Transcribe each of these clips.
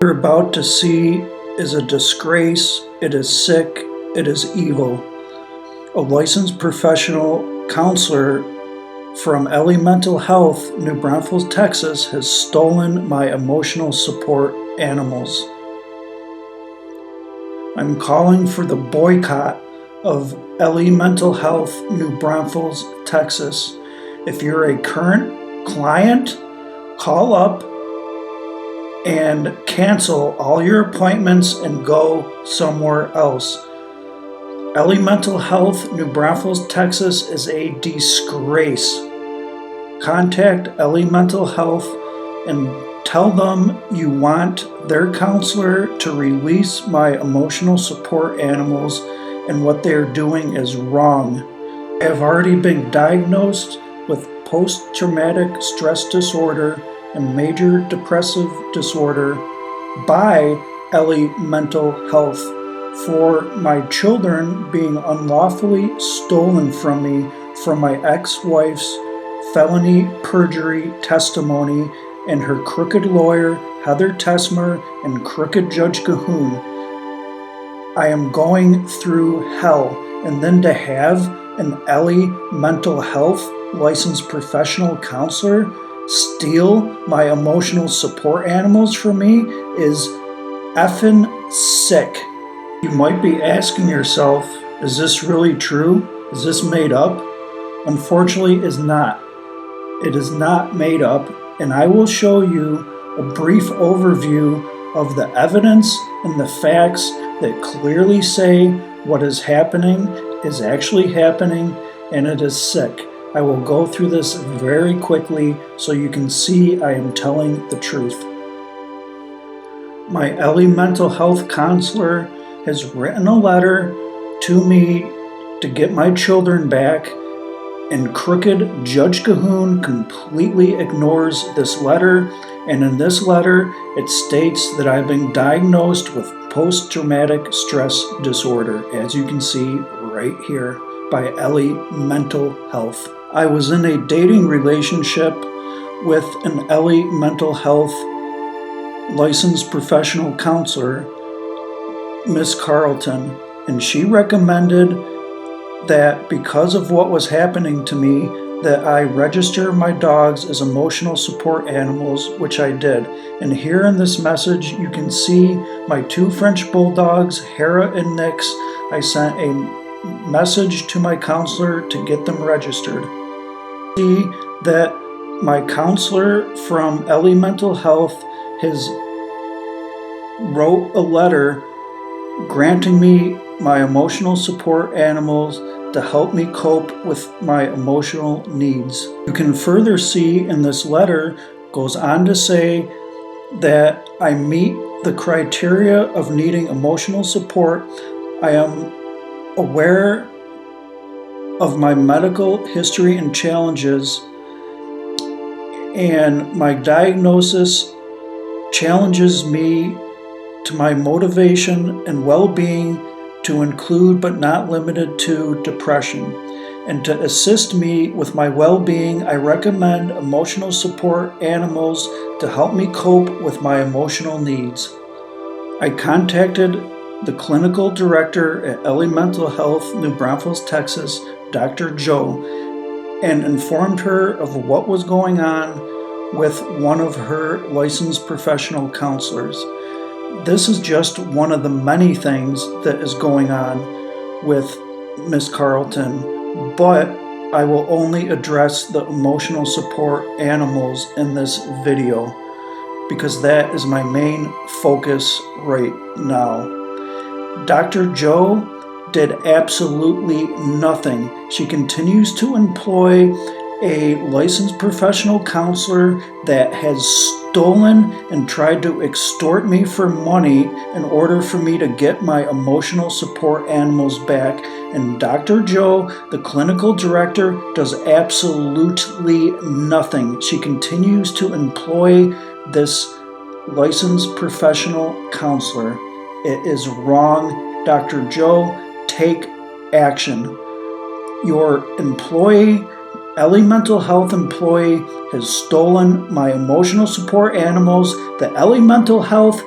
You're about to see is a disgrace, it is sick, it is evil. A licensed professional counselor from Ellie Mental Health, New Braunfels, Texas, has stolen my emotional support animals. I'm calling for the boycott of Ellie Mental Health, New Braunfels, Texas. If you're a current client, call up and cancel all your appointments and go somewhere else. Ellie Mental Health, New Braunfels, Texas is a disgrace. Contact Ellie Mental Health and tell them you want their counselor to release my emotional support animals, and what they are doing is wrong. I have already been diagnosed with post-traumatic stress disorder and major depressive disorder by Ellie Mental Health for my children being unlawfully stolen from me from my ex-wife's felony perjury testimony and her crooked lawyer Heather Tesmer and crooked Judge Cahoon. I am going through hell, and then to have an Ellie Mental Health licensed professional counselor steal my emotional support animals from me is effing sick. You might be asking yourself, is this really true? Is this made up? Unfortunately, it is not. It is not made up, and I will show you a brief overview of the evidence and the facts that clearly say what is happening is actually happening, and it is sick. I will go through this very quickly so you can see I am telling the truth. My Ellie Mental Health counselor has written a letter to me to get my children back, and crooked Judge Cahoon completely ignores this letter, and in this letter it states that I've been diagnosed with post-traumatic stress disorder, as you can see right here, by Ellie Mental Health. I was in a dating relationship with an Ellie Mental Health licensed professional counselor, Miss Carlton, and she recommended that because of what was happening to me, that I register my dogs as emotional support animals, which I did. And here in this message, you can see my two French bulldogs, Hera and Nix. I sent a message to my counselor to get them registered. See that my counselor from Ellie Mental Health has wrote a letter granting me my emotional support animals to help me cope with my emotional needs. You can further see in this letter goes on to say that I meet the criteria of needing emotional support. I am aware of my medical history and challenges, and my diagnosis challenges me to my motivation and well-being to include but not limited to depression. And to assist me with my well-being, I recommend emotional support animals to help me cope with my emotional needs. I contacted the clinical director at Ellie Mental Health, New Braunfels, Texas, Dr. Joe, and informed her of what was going on with one of her licensed professional counselors. This is just one of the many things that is going on with Miss Carlton, but I will only address the emotional support animals in this video because that is my main focus right now. Dr. Joe did absolutely nothing. She continues to employ a licensed professional counselor that has stolen and tried to extort me for money in order for me to get my emotional support animals back. And Dr. Joe, the clinical director, does absolutely nothing. She continues to employ this licensed professional counselor. It is wrong. Dr. Joe, take action. Your employee, Ellie Mental Health employee, has stolen my emotional support animals. The Ellie Mental Health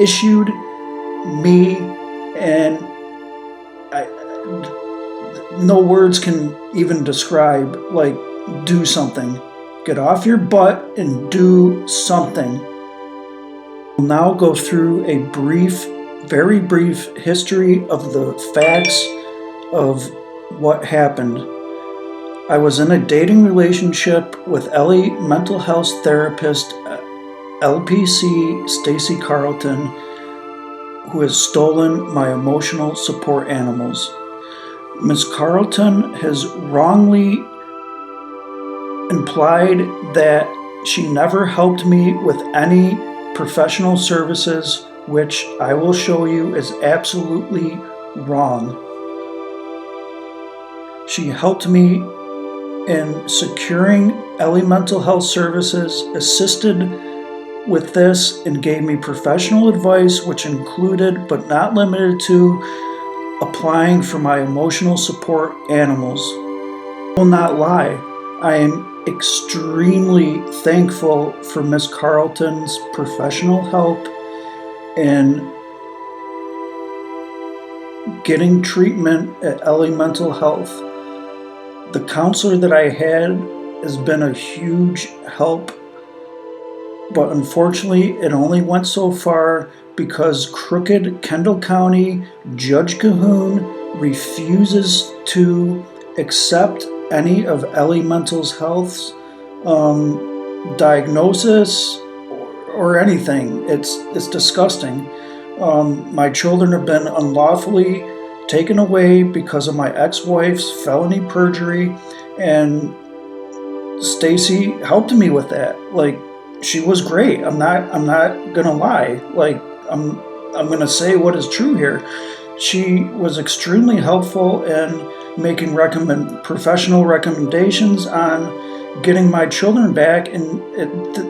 issued me, and no words can even describe, like, do something. Get off your butt and do something. We'll now go through a very brief history of the facts of what happened. I was in a dating relationship with Ellie mental health therapist, LPC Stacy Carlton, who has stolen my emotional support animals. Ms. Carlton has wrongly implied that she never helped me with any professional services, which I will show you is absolutely wrong. She helped me in securing Ellie mental health services, assisted with this, and gave me professional advice, which included but not limited to applying for my emotional support animals. I will not lie, I am extremely thankful for Ms. Carlton's professional help in getting treatment at Ellie Mental Health. The counselor that I had has been a huge help, but unfortunately it only went so far because crooked Kendall County Judge Cahoon refuses to accept any of Ellie Mental Health's diagnosis or anything. It's disgusting. My children have been unlawfully taken away because of my ex-wife's felony perjury, and Stacy helped me with that. Like, she was great. I'm not gonna lie. Like, I'm gonna say what is true here. She was extremely helpful in making professional recommendations on getting my children back, and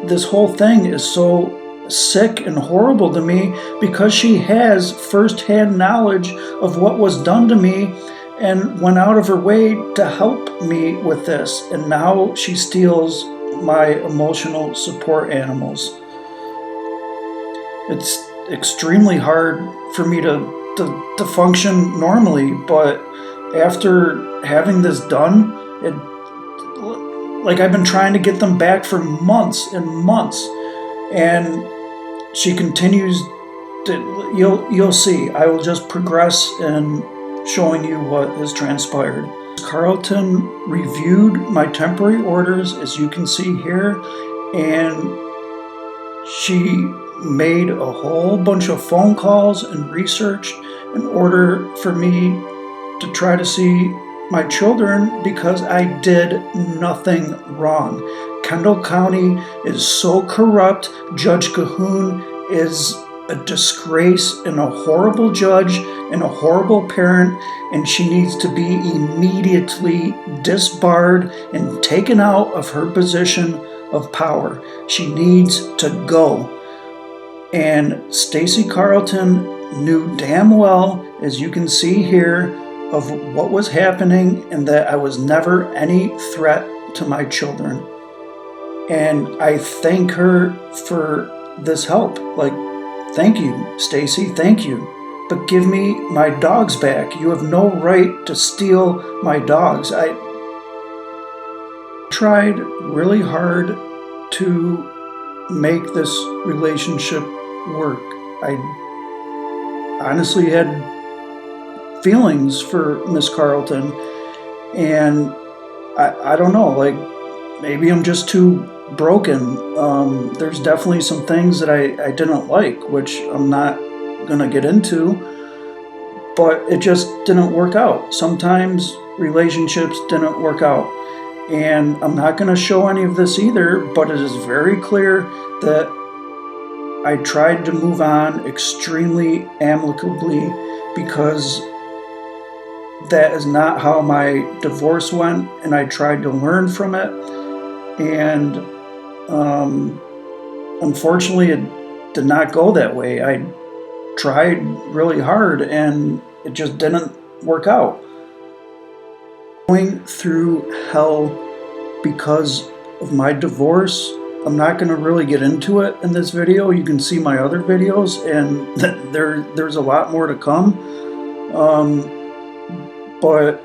this whole thing is so sick and horrible to me because she has first-hand knowledge of what was done to me and went out of her way to help me with this, and now she steals my emotional support animals. It's extremely hard for me to function normally, but after having this done, I've been trying to get them back for months and months, and she continues to, you'll see, I will just progress in showing you what has transpired. Carlton reviewed my temporary orders, as you can see here, and she made a whole bunch of phone calls and research in order for me to try to see my children because I did nothing wrong. Kendall County is so corrupt. Judge Cahoon is a disgrace and a horrible judge and a horrible parent, and she needs to be immediately disbarred and taken out of her position of power. She needs to go. And Stacy Carlton knew damn well, as you can see here, of what was happening and that I was never any threat to my children. And I thank her for this help. Like, thank you, Stacy, thank you. But give me my dogs back. You have no right to steal my dogs. I tried really hard to make this relationship work. I honestly had feelings for Miss Carlton, and I don't know, like, maybe I'm just too broken. There's definitely some things that I didn't like, which I'm not gonna get into, but it just didn't work out. Sometimes relationships didn't work out, and I'm not gonna show any of this either, but it is very clear that I tried to move on extremely amicably because that is not how my divorce went, and I tried to learn from it, and unfortunately it did not go that way. I tried really hard and it just didn't work out. Going through hell because of my divorce I'm not going to really get into it in this video. You can see my other videos, and there's a lot more to come. But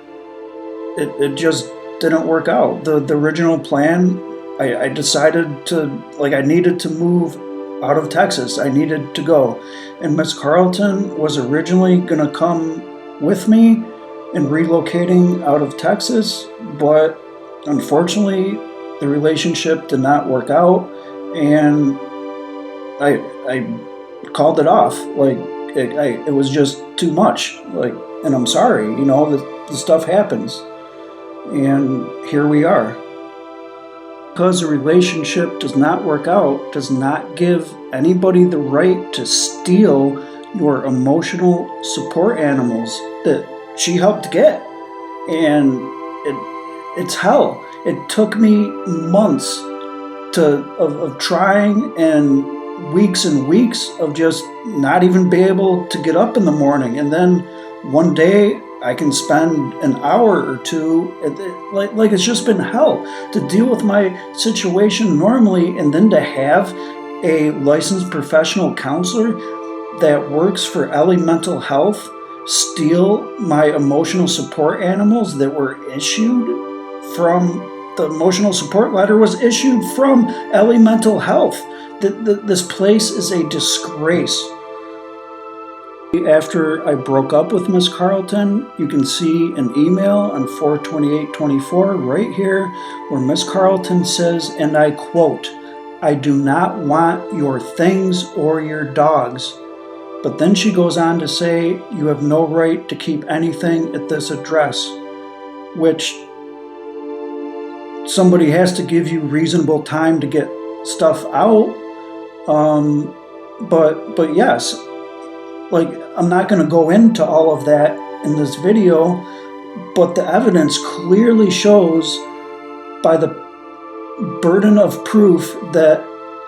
it just didn't work out. The original plan, I decided to, like, I needed to move out of Texas. I needed to go. And Miss Carlton was originally going to come with me in relocating out of Texas, but unfortunately, the relationship did not work out, and I called it off. Like, it was just too much. Like, and I'm sorry, the stuff happens, and here we are. Because a relationship does not work out does not give anybody the right to steal your emotional support animals that she helped get. And it's hell. It took me months of trying, and weeks of just not even be able to get up in the morning. And then one day I can spend an hour or two, like it's just been hell to deal with my situation normally, and then to have a licensed professional counselor that works for Ellie Mental Health steal my emotional support animals that were issued from, the emotional support letter was issued from Ellie Mental Health. This place is a disgrace. After I broke up with Miss Carlton, you can see an email on 4/28/24 right here where Miss Carlton says, and I quote, "I do not want your things or your dogs." But then she goes on to say, "You have no right to keep anything at this address," which somebody has to give you reasonable time to get stuff out. But yes, like, I'm not going to go into all of that in this video, but the evidence clearly shows by the burden of proof that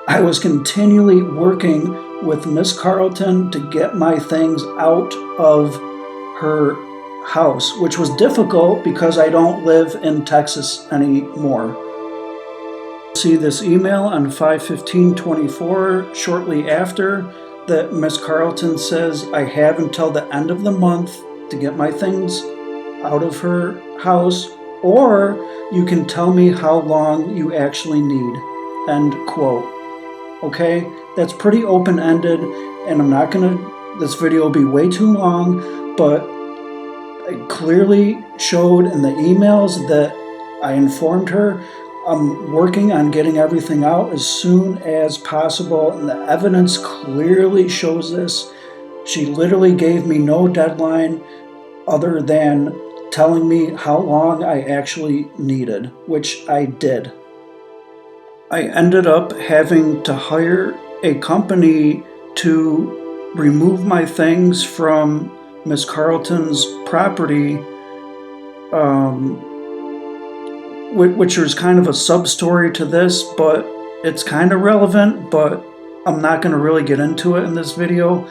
I was continually working with Miss Carlton to get my things out of her house, which was difficult because I don't live in Texas anymore. See this email on 5/15/24 shortly after that Miss Carlton says I have until the end of the month to get my things out of her house, or you can tell me how long you actually need. End quote. Okay, that's pretty open-ended, and I'm not gonna, this video will be way too long, but I clearly showed in the emails that I informed her I'm working on getting everything out as soon as possible, and the evidence clearly shows this. She literally gave me no deadline other than telling me how long I actually needed, which I did. I ended up having to hire a company to remove my things from Miss Carlton's property, which was kind of a sub-story to this, but it's kind of relevant, but I'm not going to really get into it in this video.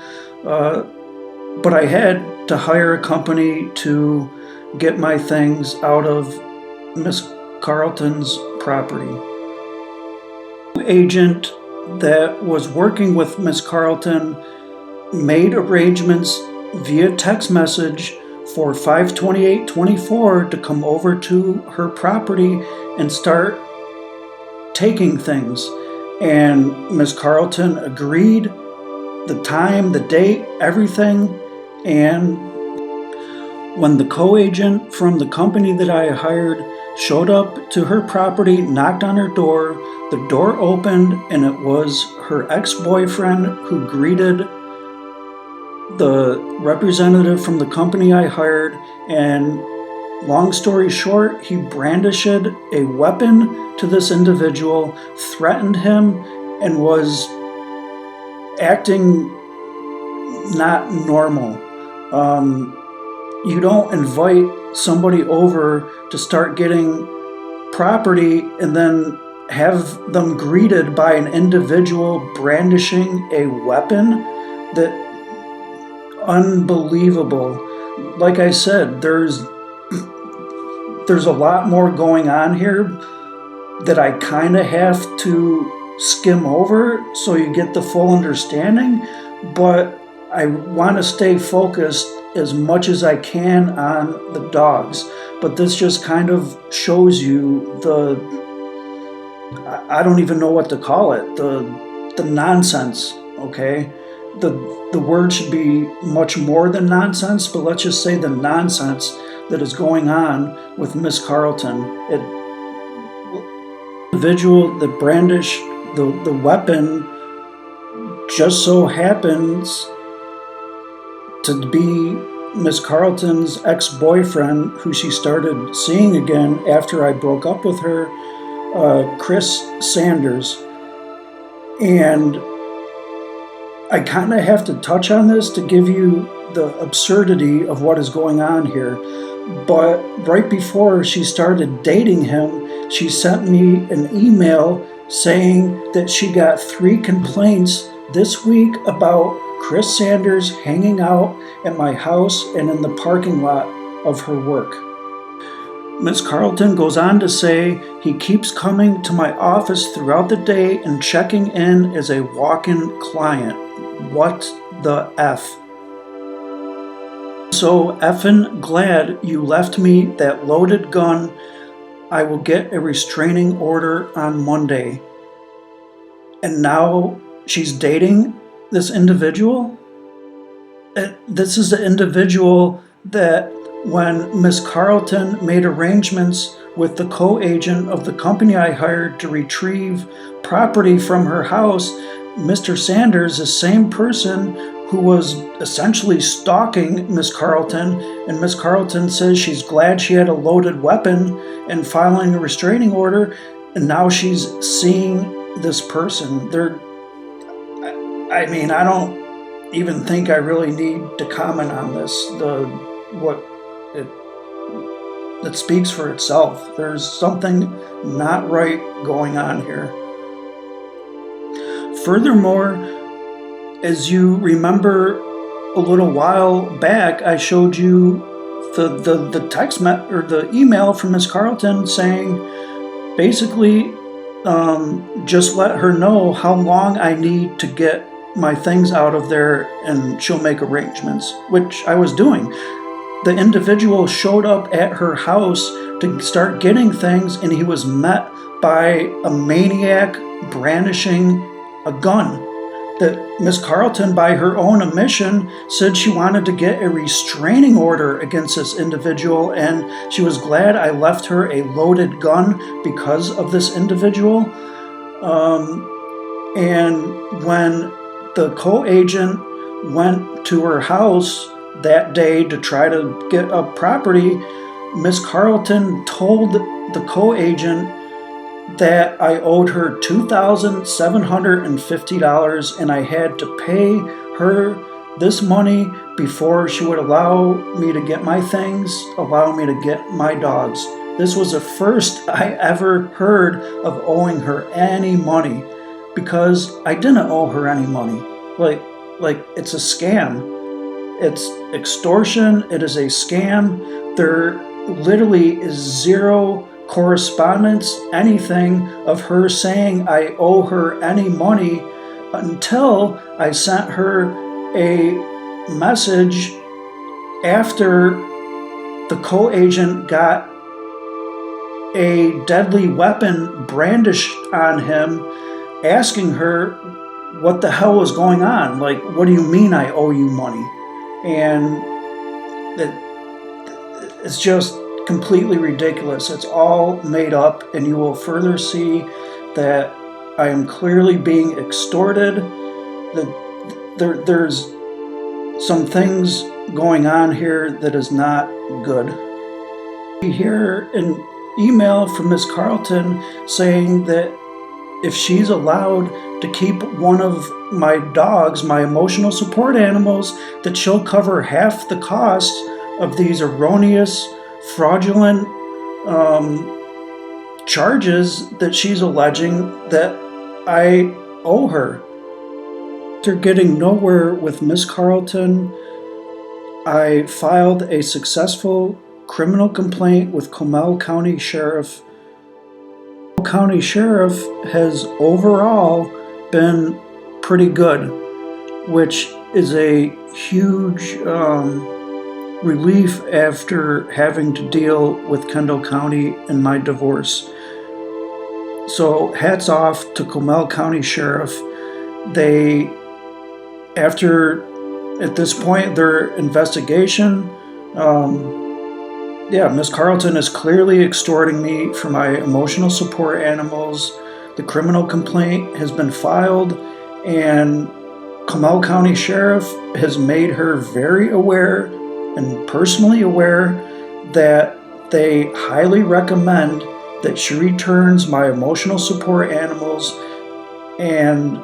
But I had to hire a company to get my things out of Miss Carlton's property. The agent that was working with Miss Carlton made arrangements via text message for 5/28/24 to come over to her property and start taking things. And Miss Carlton agreed, the time, the date, everything. And when the co-agent from the company that I hired showed up to her property, knocked on her door, the door opened, and it was her ex-boyfriend who greeted the representative from the company I hired, and long story short, he brandished a weapon to this individual, threatened him, and was acting not normal. You don't invite somebody over to start getting property and then have them greeted by an individual brandishing a weapon. That unbelievable. Like I said, there's a lot more going on here that I kind of have to skim over so you get the full understanding, but I want to stay focused as much as I can on the dogs. But this just kind of shows you I don't even know what to call it, the nonsense, okay? The word should be much more than nonsense, but let's just say the nonsense that is going on with Miss Carlton. Individual that brandished the weapon just so happens to be Miss Carlton's ex-boyfriend, who she started seeing again after I broke up with her, Chris Sanders. And I kind of have to touch on this to give you the absurdity of what is going on here. But right before she started dating him, she sent me an email saying that she got 3 complaints this week about Chris Sanders hanging out at my house and in the parking lot of her work. Miss Carlton goes on to say he keeps coming to my office throughout the day and checking in as a walk-in client. What the F? So effing glad you left me that loaded gun. I will get a restraining order on Monday. And now she's dating this individual? This is the individual that when Miss Carlton made arrangements with the co-agent of the company I hired to retrieve property from her house, Mr. Sanders, the same person who was essentially stalking Miss Carlton, and Miss Carlton says she's glad she had a loaded weapon and filing a restraining order, and now she's seeing this person. I mean, I don't even think I really need to comment on this. It speaks for itself. There's something not right going on here. Furthermore, as you remember a little while back, I showed you the text or the email from Miss Carlton saying, basically, just let her know how long I need to get my things out of there and she'll make arrangements, which I was doing. The individual showed up at her house to start getting things, and he was met by a maniac brandishing a gun. That Miss Carlton, by her own admission, said she wanted to get a restraining order against this individual, and she was glad I left her a loaded gun because of this individual. And when the co-agent went to her house that day to try to get a property, Miss Carlton told the co-agent that I owed her $2,750 and I had to pay her this money before she would allow me to get my things, allow me to get my dogs. This was the first I ever heard of owing her any money, because I didn't owe her any money. Like it's a scam. It's extortion. It is a scam. There literally is zero correspondence, anything of her saying I owe her any money until I sent her a message after the co-agent got a deadly weapon brandished on him, asking her what the hell was going on. Like, what do you mean I owe you money? And it's just completely ridiculous. It's all made up, and you will further see that I am clearly being extorted. That there's some things going on here that is not good. We hear an email from Miss Carlton saying that if she's allowed to keep one of my dogs, my emotional support animals, that she'll cover half the cost of these erroneous, fraudulent charges that she's alleging that I owe her. After getting nowhere with Miss Carlton, I filed a successful criminal complaint with Comal County Sheriff County Sheriff has overall been pretty good, which is a huge relief after having to deal with Kendall County in my divorce. So hats off to Comal County Sheriff. They, at this point, their investigation, Miss Carlton is clearly extorting me for my emotional support animals. The criminal complaint has been filed, and Comal County Sheriff has made her very aware and personally aware that they highly recommend that she returns my emotional support animals, and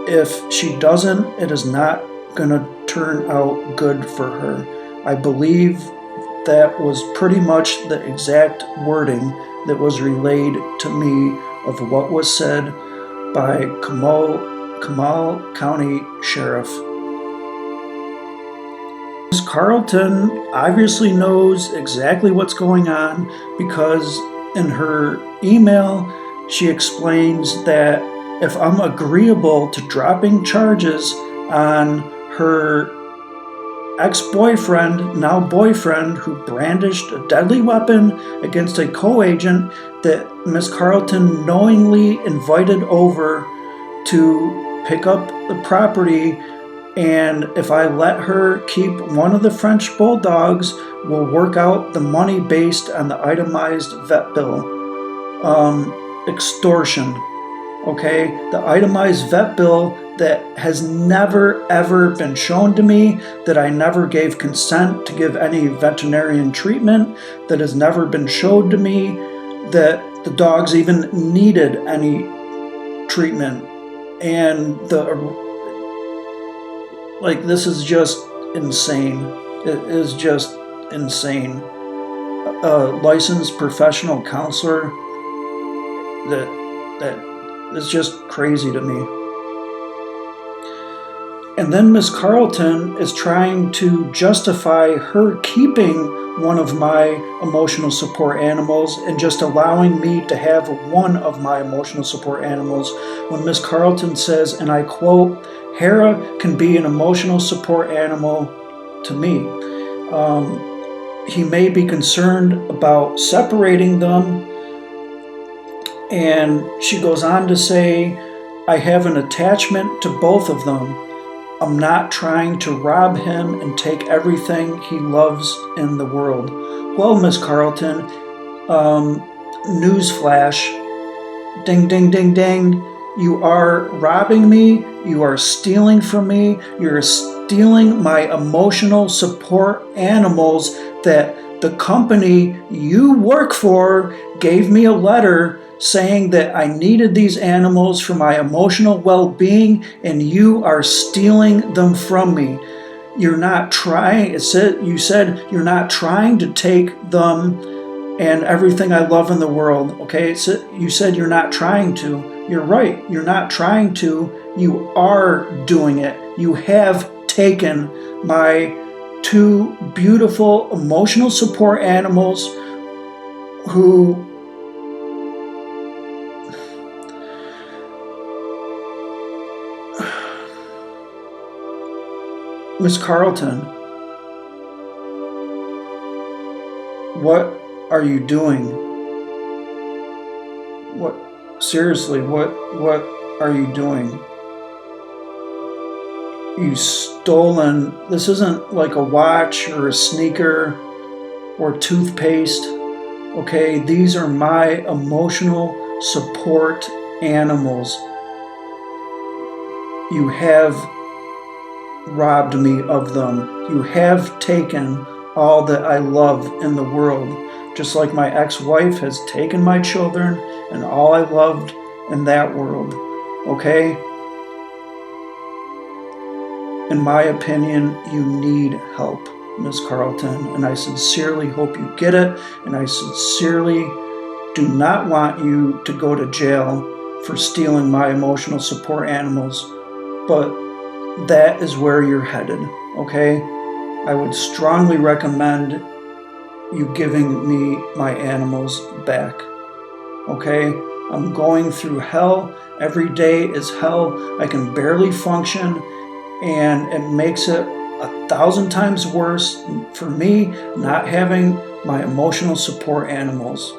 if she doesn't, it is not going to turn out good for her. I believe that was pretty much the exact wording that was relayed to me of what was said by Comal County Sheriff. Ms. Carlton obviously knows exactly what's going on, because in her email she explains that if I'm agreeable to dropping charges on her ex-boyfriend, now boyfriend, who brandished a deadly weapon against a co-agent that Miss Carlton knowingly invited over to pick up the property, and if I let her keep one of the French bulldogs, we'll work out the money based on the itemized vet bill. Extortion. Okay, the itemized vet bill that has never ever been shown to me, that I never gave consent to give any veterinarian treatment, that has never been showed to me that the dogs even needed any treatment. And this is just insane. It is just insane. A licensed professional counselor, that is just crazy to me. And then Miss Carlton is trying to justify her keeping one of my emotional support animals and just allowing me to have one of my emotional support animals, when Miss Carlton says, and I quote, "Hera can be an emotional support animal to me. He may be concerned about separating them." And she goes on to say, "I have an attachment to both of them. I'm not trying to rob him and take everything he loves in the world." Well, Miss Carlton, newsflash, ding, ding, ding, ding. You are robbing me. You are stealing from me. You're stealing my emotional support animals that the company you work for gave me a letter saying that I needed these animals for my emotional well-being, and you are stealing them from me. You're not trying, you said you're not trying to take them and everything I love in the world, okay? You said you're not trying to. You're right, you're not trying to. You are doing it. You have taken my two beautiful emotional support animals who Miss Carlton, what are you doing? What, seriously, what are you doing? You stolen, this isn't like a watch or a sneaker or toothpaste, okay? These are my emotional support animals. You have robbed me of them. You have taken all that I love in the world, just like my ex-wife has taken my children and all I loved in that world, okay? In my opinion, you need help, Miss Carlton, and I sincerely hope you get it, and I sincerely do not want you to go to jail for stealing my emotional support animals, but that is where you're headed, okay? I would strongly recommend you giving me my animals back, okay? I'm going through hell. Every day is hell. I can barely function, and it makes it 1,000 times worse for me not having my emotional support animals.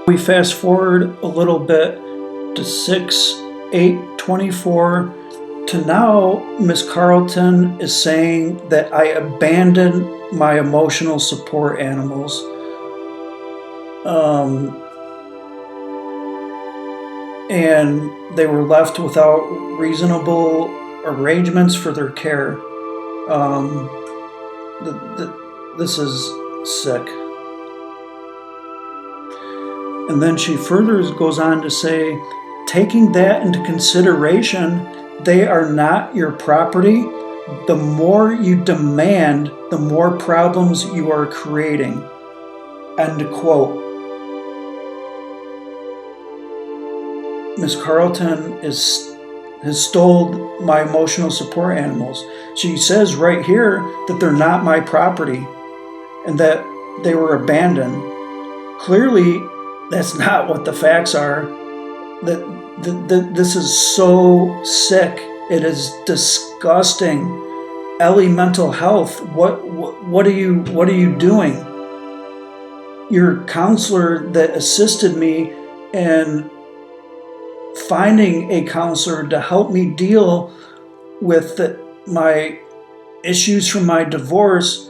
We fast forward a little bit to 6/8/24. To now, Miss Carlton is saying that I abandoned my emotional support animals. And they were left without reasonable arrangements for their care. This is sick. And then she further goes on to say, taking that into consideration, they are not your property. The more you demand, the more problems you are creating. End quote. Miss Carlton has stole my emotional support animals. She says right here that they're not my property and that they were abandoned. Clearly, that's not what the facts are. This is so sick. It is disgusting. Ellie Mental Health, what are you doing? Your counselor that assisted me in finding a counselor to help me deal with my issues from my divorce,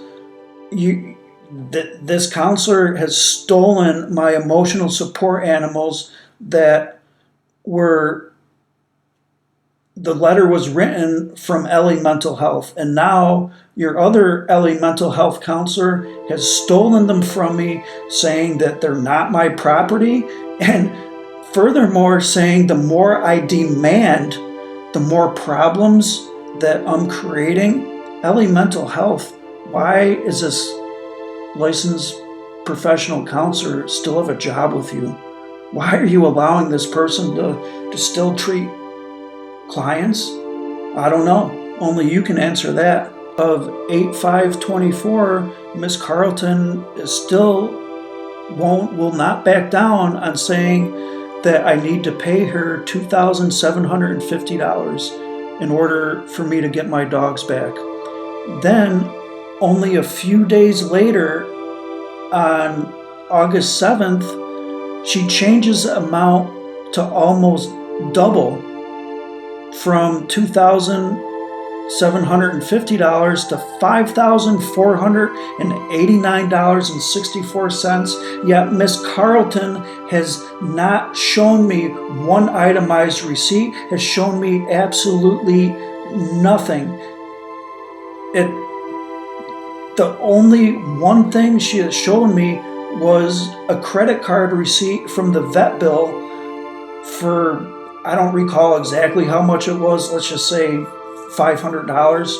this counselor has stolen my emotional support animals that were, the letter was written from Ellie Mental Health, and now your other Ellie Mental Health counselor has stolen them from me, saying that they're not my property, and furthermore saying the more I demand, the more problems that I'm creating. Ellie Mental Health, why is this licensed professional counselor still have a job with you? Why are you allowing this person to still treat clients? I don't know. Only you can answer that. Of 8/5/24, Miss Carlton is still will not back down on saying that I need to pay her $2,750 in order for me to get my dogs back. Then, only a few days later, on August 7th, she changes the amount to almost double, from $2,750 to $5,489.64. Yet Miss Carlton has not shown me one itemized receipt, has shown me absolutely nothing. The only one thing she has shown me was a credit card receipt from the vet bill for, I don't recall exactly how much it was, let's just say $500.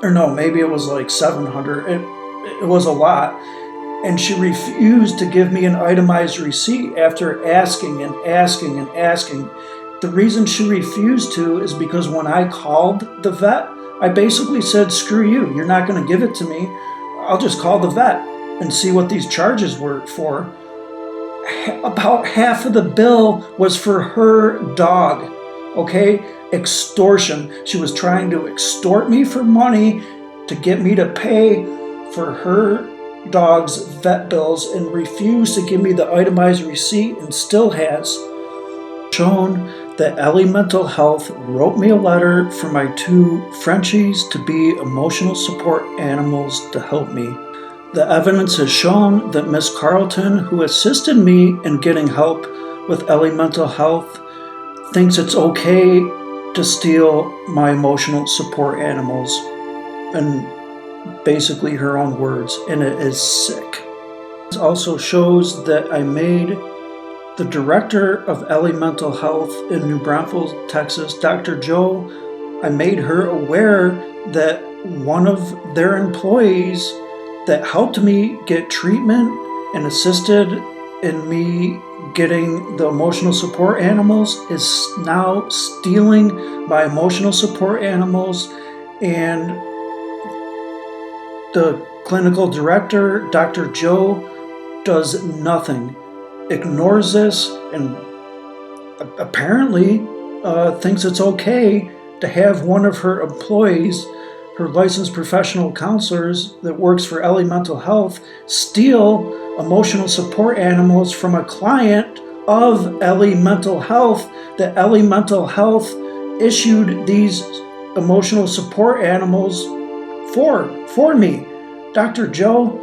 Or no, maybe it was like $700. It was a lot. And she refused to give me an itemized receipt after asking and asking and asking. The reason she refused to is because when I called the vet, I basically said, screw you, you're not going to give it to me. I'll just call the vet and see what these charges were for. About half of the bill was for her dog, okay? Extortion. She was trying to extort me for money to get me to pay for her dog's vet bills and refused to give me the itemized receipt, and still has. Shown that Ellie Mental Health wrote me a letter for my 2 Frenchies to be emotional support animals to help me. The evidence has shown that Miss Carlton, who assisted me in getting help with Ellie Mental Health, thinks it's okay to steal my emotional support animals. And basically her own words, and it is sick. It also shows that I made the director of Ellie Mental Health in New Braunfels, Texas, Dr. Joe, I made her aware that one of their employees that helped me get treatment and assisted in me getting the emotional support animals is now stealing my emotional support animals, and the clinical director, Dr. Joe, does nothing, ignores this, and apparently thinks it's okay to have one of her employees, her licensed professional counselors that works for Ellie Mental Health, steal emotional support animals from a client of Ellie Mental Health, that Ellie Mental Health issued these emotional support animals for me. Dr. Joe,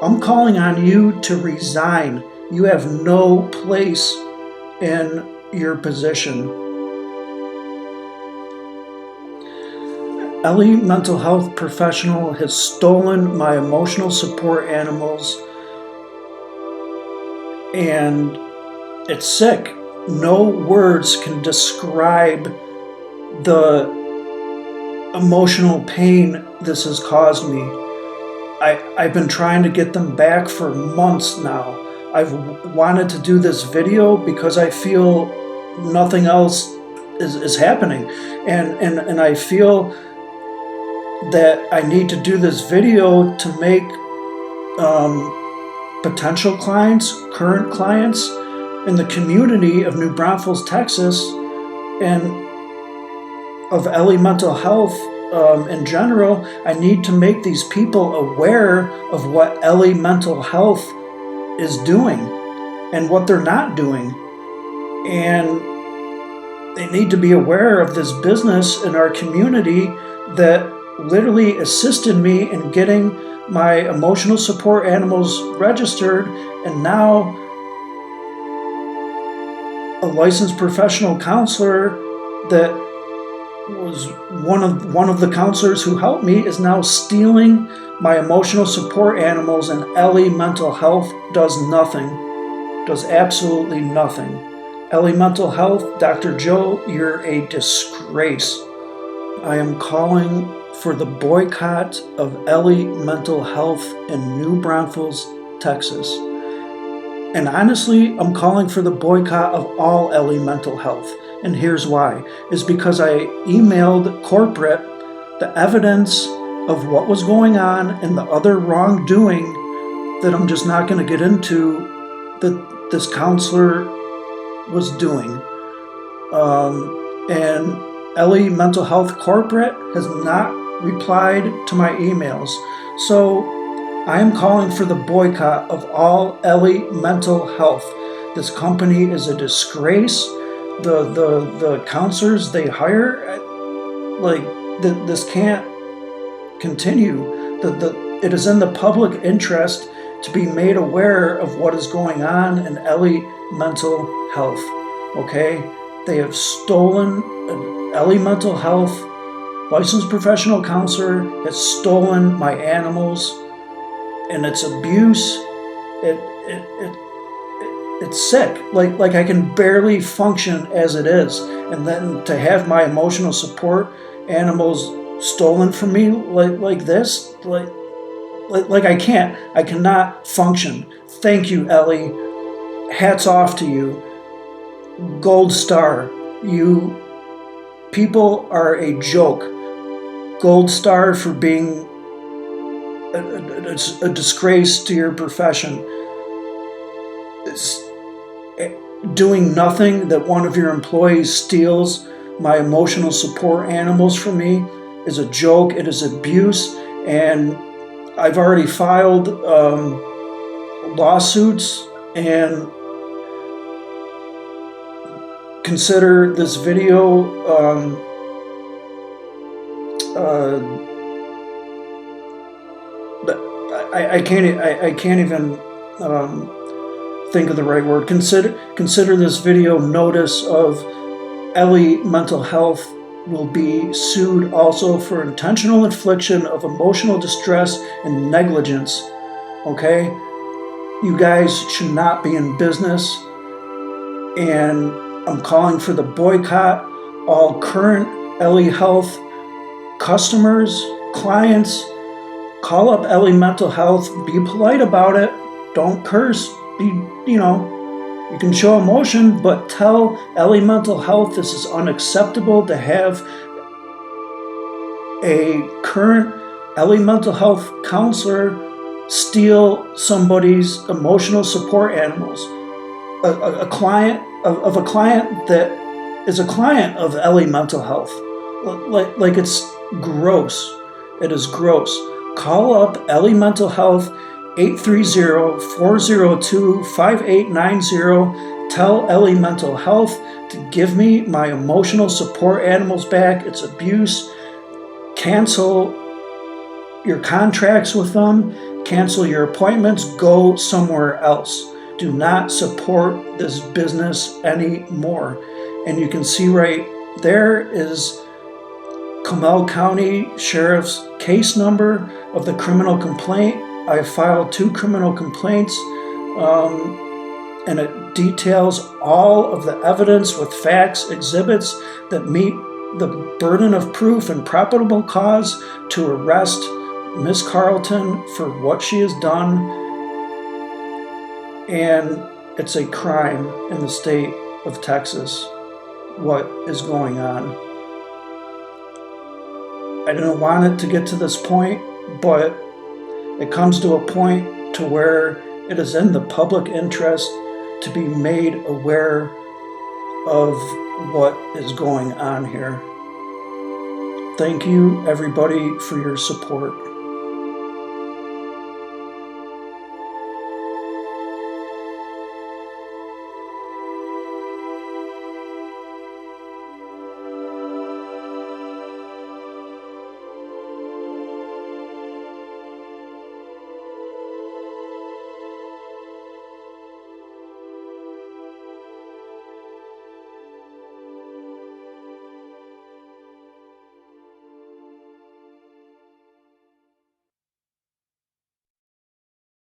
I'm calling on you to resign. You have no place in your position. Ellie Mental Health professional has stolen my emotional support animals, and it's sick. No words can describe the emotional pain this has caused me. I've been trying to get them back for months now. I've wanted to do this video because I feel nothing else is happening. And I feel that I need to do this video to make potential clients, current clients in the community of New Braunfels, Texas, and of Ellie Mental Health in general. I need to make these people aware of what Ellie Mental Health is doing and what they're not doing. And they need to be aware of this business in our community that literally assisted me in getting my emotional support animals registered, and now a licensed professional counselor that was one of the counselors who helped me is now stealing my emotional support animals, and Ellie Mental Health does nothing, does absolutely nothing. Ellie Mental Health, Dr. Joe, you're a disgrace. I am calling for the boycott of Ellie Mental Health in New Braunfels, Texas. And honestly, I'm calling for the boycott of all Ellie Mental Health. And here's why. Is because I emailed corporate the evidence of what was going on and the other wrongdoing that I'm just not going to get into that this counselor was doing. And Ellie Mental Health corporate has not replied to my emails. So I am calling for the boycott of all Ellie Mental Health. This company is a disgrace. The counselors they hire, this can't continue. It is in the public interest to be made aware of what is going on in Ellie Mental Health. Okay? They have stolen Ellie Mental Health. Licensed professional counselor has stolen my animals, and it's abuse. It's sick. Like I can barely function as it is, and then to have my emotional support animals stolen from me like this, I cannot function. Thank you, Ellie. Hats off to you. Gold star. You people are a joke. Gold star for being a disgrace to your profession. It's doing nothing that one of your employees steals my emotional support animals from me is a joke. It is abuse, and I've already filed lawsuits, and consider this video I can't even think of the right word. Consider this video notice of Ellie Mental Health will be sued also for intentional infliction of emotional distress and negligence. Okay? You guys should not be in business, and I'm calling for the boycott. All current Ellie Health customers, clients, call up Ellie Mental Health. Be polite about it. Don't curse. You can show emotion, but tell Ellie Mental Health this is unacceptable to have a current Ellie Mental Health counselor steal somebody's emotional support animals. A client of a client that is a client of Ellie Mental Health. Like it's gross. It is gross. Call up Ellie Mental Health 830-402-5890. Tell Ellie Mental Health to give me my emotional support animals back. It's abuse. Cancel your contracts with them. Cancel your appointments. Go somewhere else. Do not support this business anymore. And you can see right there is Comal County Sheriff's case number of the criminal complaint. I filed 2 criminal complaints, and it details all of the evidence with facts, exhibits that meet the burden of proof and probable cause to arrest Miss Carlton for what she has done. And it's a crime in the state of Texas, what is going on. I didn't want it to get to this point, but it comes to a point to where it is in the public interest to be made aware of what is going on here. Thank you, everybody, for your support.